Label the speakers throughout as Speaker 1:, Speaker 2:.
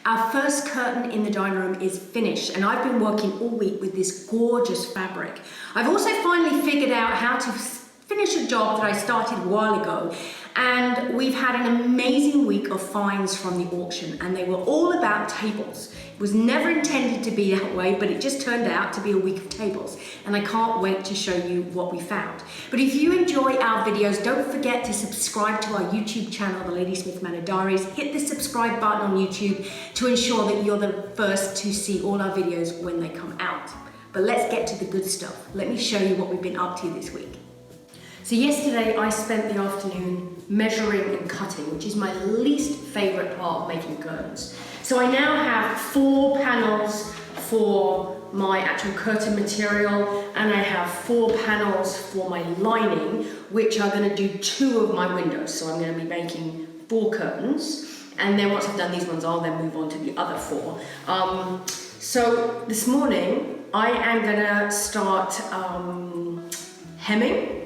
Speaker 1: Our first curtain in the dining room is finished, and I've been working all week with this gorgeous fabric. I've also finally figured out how to finish a job that I started a while ago, and we've had an amazing week of finds from the auction, and they were all about tables. It was never intended to be that way, but it just turned out to be a week of tables, and I can't wait to show you what we found. But if you enjoy our videos, don't forget to subscribe to our YouTube channel, The Ladysmith Manor Diaries. Hit the subscribe button on YouTube to ensure that you're the first to see all our videos when they come out. But let's get to the good stuff. Let me show you what we've been up to this week. So yesterday I spent the afternoon measuring and cutting, which is my least favorite part of making curtains. So I now have 4 panels for my actual curtain material, and I have 4 panels for my lining, which are going to do 2 of my windows. So I'm going to be making 4 curtains, and then once I've done these ones, I'll then move on to the other 4. So this morning I am going to start hemming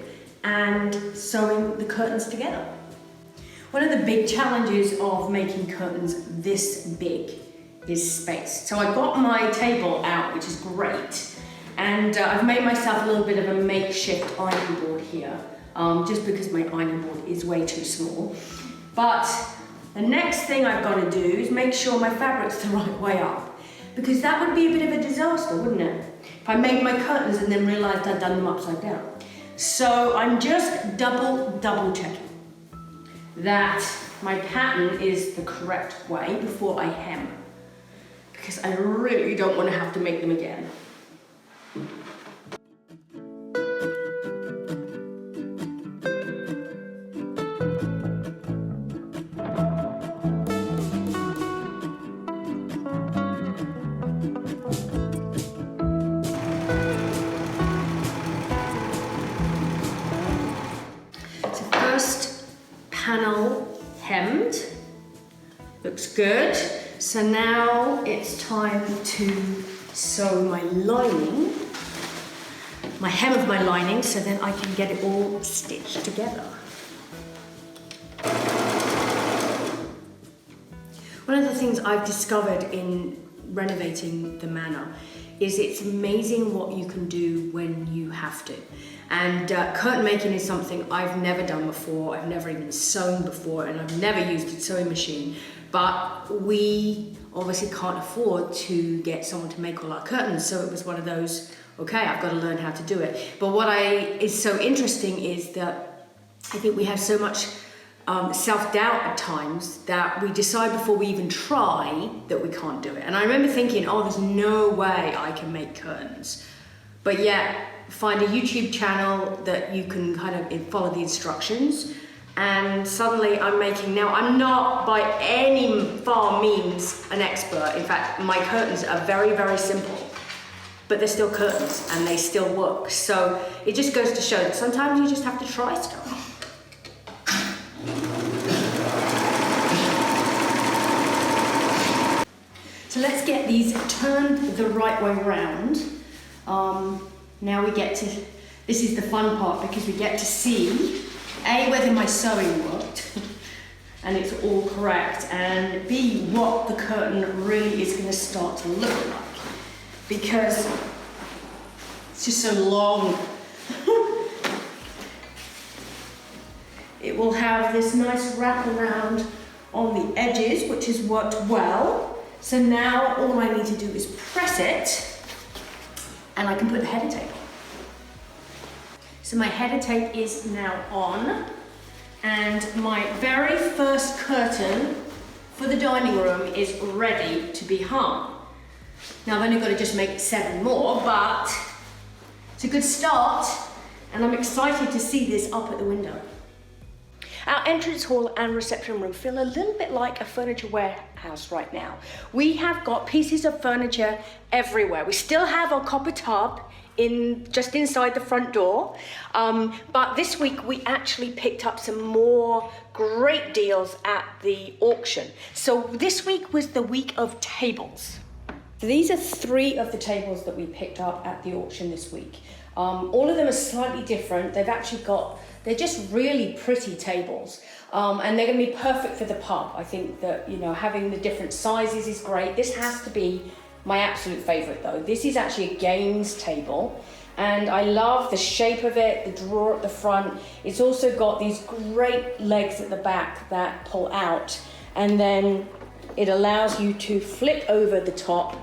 Speaker 1: and sewing the curtains together. One of the big challenges of making curtains this big is space. So I got my table out, which is great, and I've made myself a little bit of a makeshift ironing board here, just because my ironing board is way too small. But the next thing I've got to do is make sure my fabric's the right way up, because that would be a bit of a disaster, wouldn't it? If I made my curtains and then realized I'd done them upside down. So I'm just double checking that my pattern is the correct way before I hem, because I really don't want to have to make them again. First panel hemmed, looks good. So now it's time to sew my lining, my hem of my lining, so then I can get it all stitched together. One of the things I've discovered in renovating the manor is it's amazing what you can do when you have to. And curtain making is something I've never done before. I've never even sewn before, and I've never used a sewing machine. But we obviously can't afford to get someone to make all our curtains, so it was one of those, okay, I've got to learn how to do it. But what is so interesting is that I think we have so much self-doubt at times that we decide before we even try that we can't do it. And I remember thinking, oh, there's no way I can make curtains. But yet, find a YouTube channel that you can kind of follow the instructions, and suddenly I'm not by any far means an expert. In fact, my curtains are very, very simple, but they're still curtains and they still work. So it just goes to show that sometimes you just have to try stuff. So let's get these turned the right way around. Now we get to, this is the fun part, because we get to see A, whether my sewing worked and it's all correct, and B, what the curtain really is going to start to look like, because it's just so long. It will have this nice wrap around on the edges, which has worked well. So now all I need to do is press it, and I can put the header tape on. So my header tape is now on, and my very first curtain for the dining room is ready to be hung. Now I've only got to just make 7 more, but it's a good start, and I'm excited to see this up at the window. Our entrance hall and reception room feel a little bit like a furniture warehouse right now. We have got pieces of furniture everywhere. We still have our copper tub just inside the front door, but this week we actually picked up some more great deals at the auction. So this week was the week of tables. So these are 3 of the tables that we picked up at the auction this week. All of them are slightly different. They're just really pretty tables. and they're going to be perfect for the pub. I think that, you know, having the different sizes is great. This has to be my absolute favorite though. This is actually a games table, and I love the shape of it, the drawer at the front. It's also got these great legs at the back that pull out, and then it allows you to flip over the top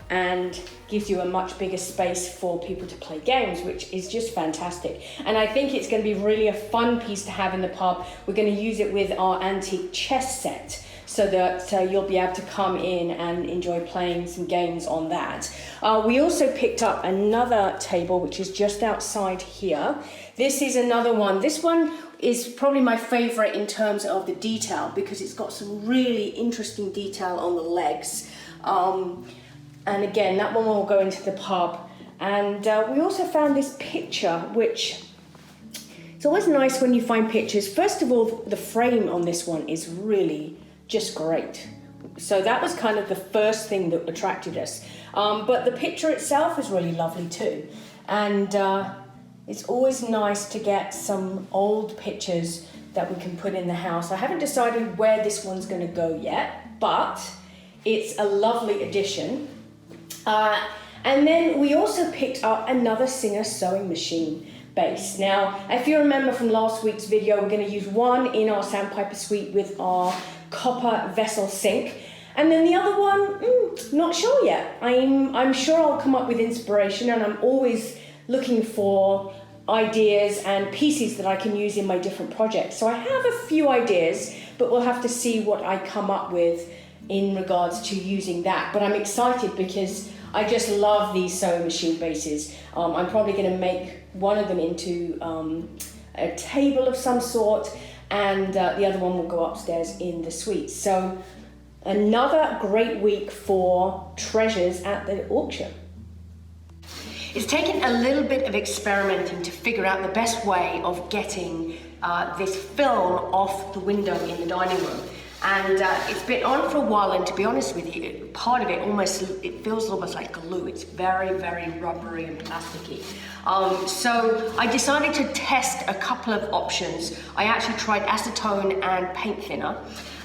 Speaker 1: and gives you a much bigger space for people to play games, which is just fantastic. And I think it's going to be really a fun piece to have in the pub. We're going to use it with our antique chess set, so that you'll be able to come in and enjoy playing some games on that. We also picked up another table, which is just outside here. This is another one. This one is probably my favorite in terms of the detail, because it's got some really interesting detail on the legs. And again, that one will go into the pub. And we also found this picture, which it's always nice when you find pictures. First of all, the frame on this one is really just great. So that was kind of the first thing that attracted us. But the picture itself is really lovely too. And it's always nice to get some old pictures that we can put in the house. I haven't decided where this one's going to go yet, but it's a lovely addition. And then we also picked up another Singer sewing machine base. Now, if you remember from last week's video, we're going to use one in our sandpiper suite with our copper vessel sink, and then the other one, not sure yet. I'm sure I'll come up with inspiration, and I'm always looking for ideas and pieces that I can use in my different projects. So I have a few ideas, but we'll have to see what I come up with in regards to using that. But I'm excited because I just love these sewing machine bases. I'm probably going to make one of them into a table of some sort, and the other one will go upstairs in the suite. So another great week for treasures at the auction. It's taken a little bit of experimenting to figure out the best way of getting this film off the window in the dining room. And it's been on for a while, and to be honest with you, part of it it feels almost like glue. It's very, very rubbery and plasticky. So I decided to test a couple of options. I actually tried acetone and paint thinner,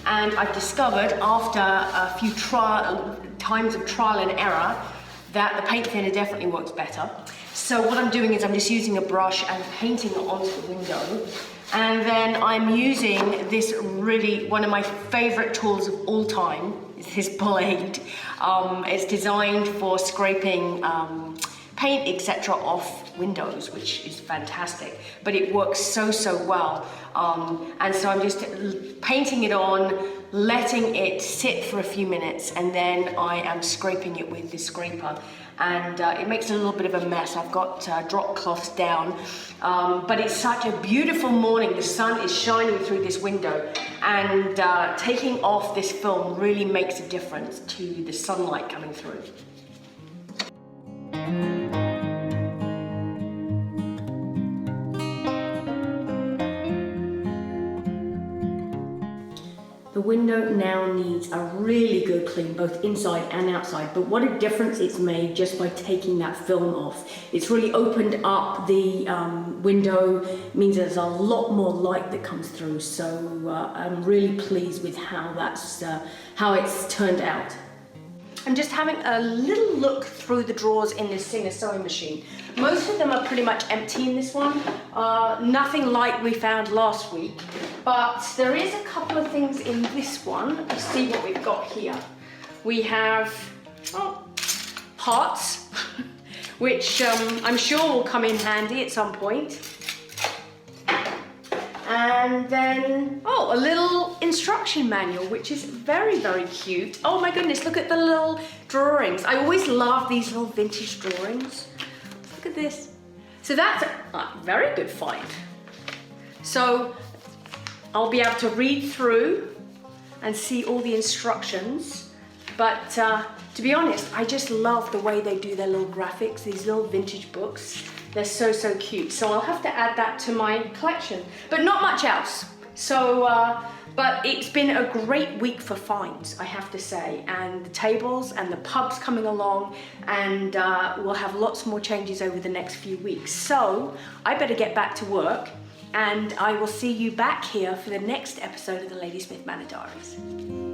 Speaker 1: and I've discovered after a few times of trial and error that the paint thinner definitely works better. So what I'm doing is I'm just using a brush and painting it onto the window. And then I'm using this one of my favorite tools of all time, is this blade. It's designed for scraping paint, etc. off windows, which is fantastic, but it works so well. And so I'm just painting it on, letting it sit for a few minutes, and then I am scraping it with the scraper. And it makes a little bit of a mess. I've got drop cloths down, but it's such a beautiful morning. The sun is shining through this window, and taking off this film really makes a difference to the sunlight coming through. The window now needs a really good clean, both inside and outside, but what a difference it's made just by taking that film off. It's really opened up the window, means there's a lot more light that comes through, so I'm really pleased with how it's turned out. I'm just having a little look through the drawers in this Singer sewing machine. Most of them are pretty much empty in this one. Nothing like we found last week, but there is a couple of things in this one. Let's see what we've got here. We have parts, which I'm sure will come in handy at some point. And then, a little instruction manual, which is very, very cute. Oh my goodness, look at the little drawings. I always love these little vintage drawings. Look at this. So that's a very good find. So I'll be able to read through and see all the instructions. But to be honest, I just love the way they do their little graphics, these little vintage books. They're so cute. So I'll have to add that to my collection, but not much else. So, but it's been a great week for finds, I have to say, and the tables and the pubs coming along, and we'll have lots more changes over the next few weeks. So I better get back to work and I will see you back here for the next episode of the Ladysmith Manor Diaries.